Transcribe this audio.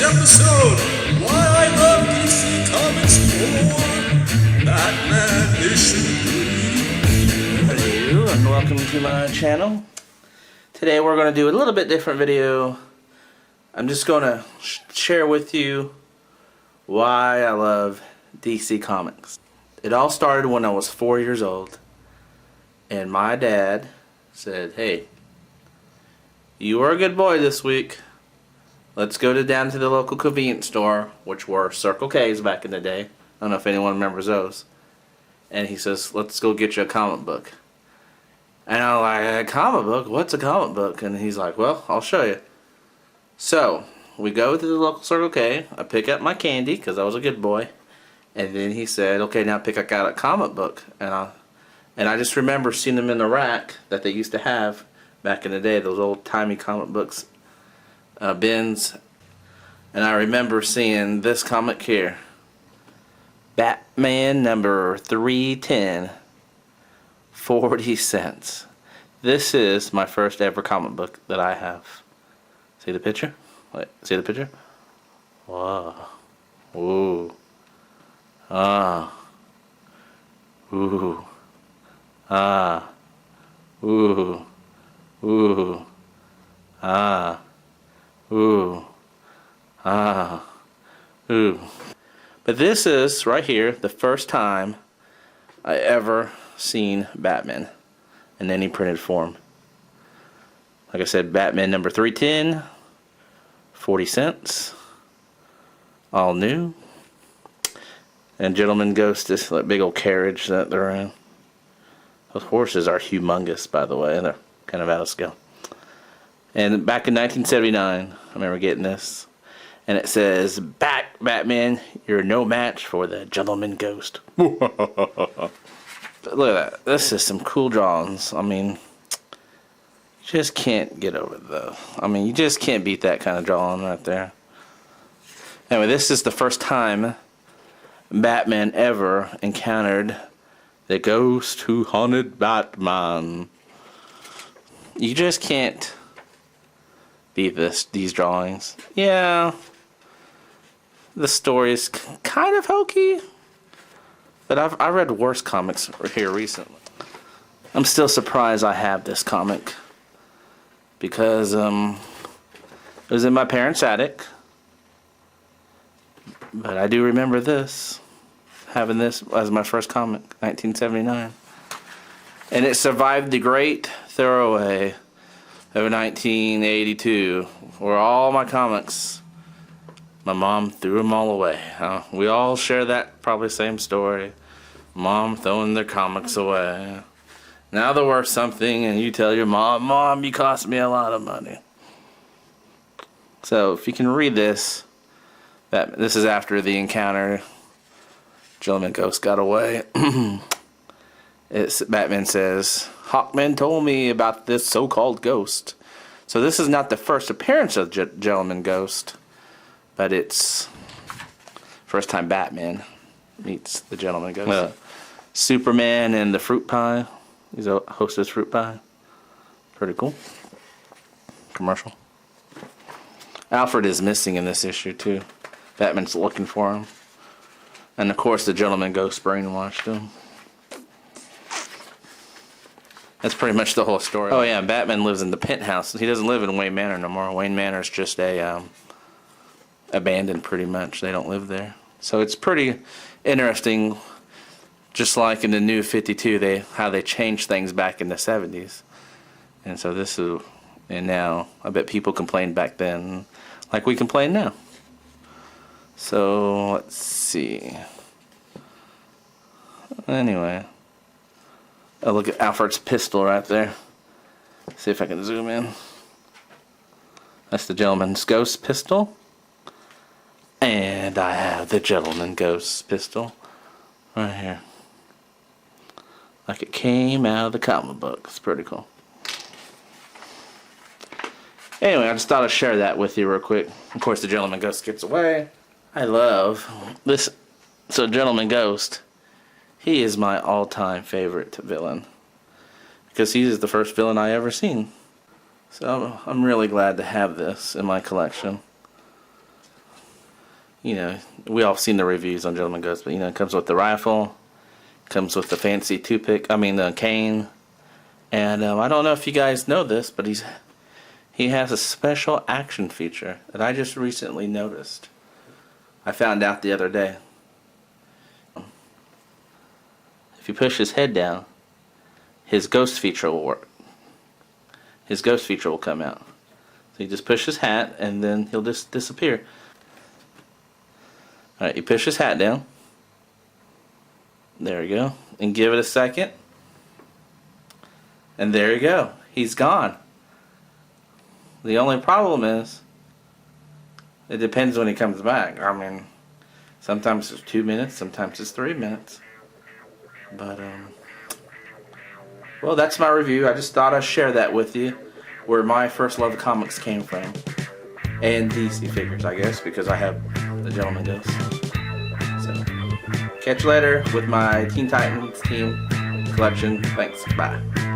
episode, why I love DC Comics 4, Batman Issue 3. Hello and welcome to my channel. Today we're going to do a little bit different video. I'm just going to share with you why I love DC Comics. It all started when I was 4 years old, and my dad said, "Hey, you were a good boy this week. Let's go down to the local convenience store," which were Circle K's back in the day. I don't know if anyone remembers those. And he says, "Let's go get you a comic book." And I'm like, "A comic book? What's a comic book?" And he's like, "Well, I'll show you." So we go to the local Circle K. I pick up my candy because I was a good boy. And then he said, "Okay, now pick out a comic book." And I just remember seeing them in the rack that they used to have back in the day, those old-timey comic books bins. And I remember seeing this comic here, Batman number 310, 40 cents. This is my first ever comic book that I have. See the picture? Wait, see the picture? Wow. Ooh. Ah. Ooh. Ah. Ooh. Ooh. Ah. Ooh. Ah. Ooh. But this is, right here, the first time I ever seen Batman in any printed form. Like I said, Batman number 310, 40 cents, all new. And Gentleman Ghost is that big old carriage that they're in. Those horses are humongous, by the way. They're kind of out of scale. And back in 1979, I remember getting this. And it says, Batman, you're no match for the Gentleman Ghost." Look at that. This is some cool drawings. I mean, you just can't get over it, though. I mean, you just can't beat that kind of drawing right there. Anyway, this is the first time Batman ever encountered the ghost who haunted Batman. You just can't beat these drawings. Yeah, the story is kind of hokey, but I read worse comics here recently. I'm still surprised I have this comic because it was in my parents' attic. But I do remember this, having this as my first comic, 1979. And it survived the great throwaway of 1982, where all my comics, my mom threw them all away. We all share that probably same story. Mom throwing their comics away. Now they're worth something, and you tell your mom, "Mom, you cost me a lot of money." So if you can read this, this is after the encounter. Gentleman Ghost got away. Batman says, "Hawkman told me about this so-called ghost." So this is not the first appearance of Gentleman Ghost, but it's first time Batman meets the Gentleman Ghost. Superman and the fruit pie. He's a hostess fruit pie. Pretty cool. Commercial. Alfred is missing in this issue too. Batman's looking for him. And of course the Gentleman Ghost brainwashed him. That's pretty much the whole story. Oh yeah, Batman lives in the penthouse. He doesn't live in Wayne Manor no more. Wayne Manor is just a abandoned pretty much. They don't live there. So it's pretty interesting, just like in the New 52, how they changed things back in the 70s. And so and now I bet people complained back then like we complain now. So let's see. Anyway, oh, look at Alfred's pistol right there. See if I can zoom in. That's the Gentleman's Ghost pistol. And I have the Gentleman Ghost pistol right here. Like it came out of the comic book. It's pretty cool. Anyway, I just thought I'd share that with you real quick. Of course, the Gentleman Ghost gets away. I love this. So, Gentleman Ghost, he is my all-time favorite villain, because he is the first villain I ever seen. So I'm really glad to have this in my collection. you know, we all seen the reviews on Gentleman Ghost, but you know, it comes with the rifle, comes with the fancy the cane, and I don't know if you guys know this, but he has a special action feature that I just recently noticed. I found out the other day. If you push his head down, his ghost feature will work. His ghost feature will come out. So you just push his hat, and then he'll just disappear. Alright, you push his hat down. There we go. And give it a second. And there you go. He's gone. The only problem is, it depends when he comes back. I mean, sometimes it's 2 minutes, sometimes it's 3 minutes. But, well, that's my review. I just thought I'd share that with you, where my first love of comics came from. And DC figures, I guess, because I have the Gentleman Ghost. So, catch you later with my Teen Titans team collection. Thanks. Bye.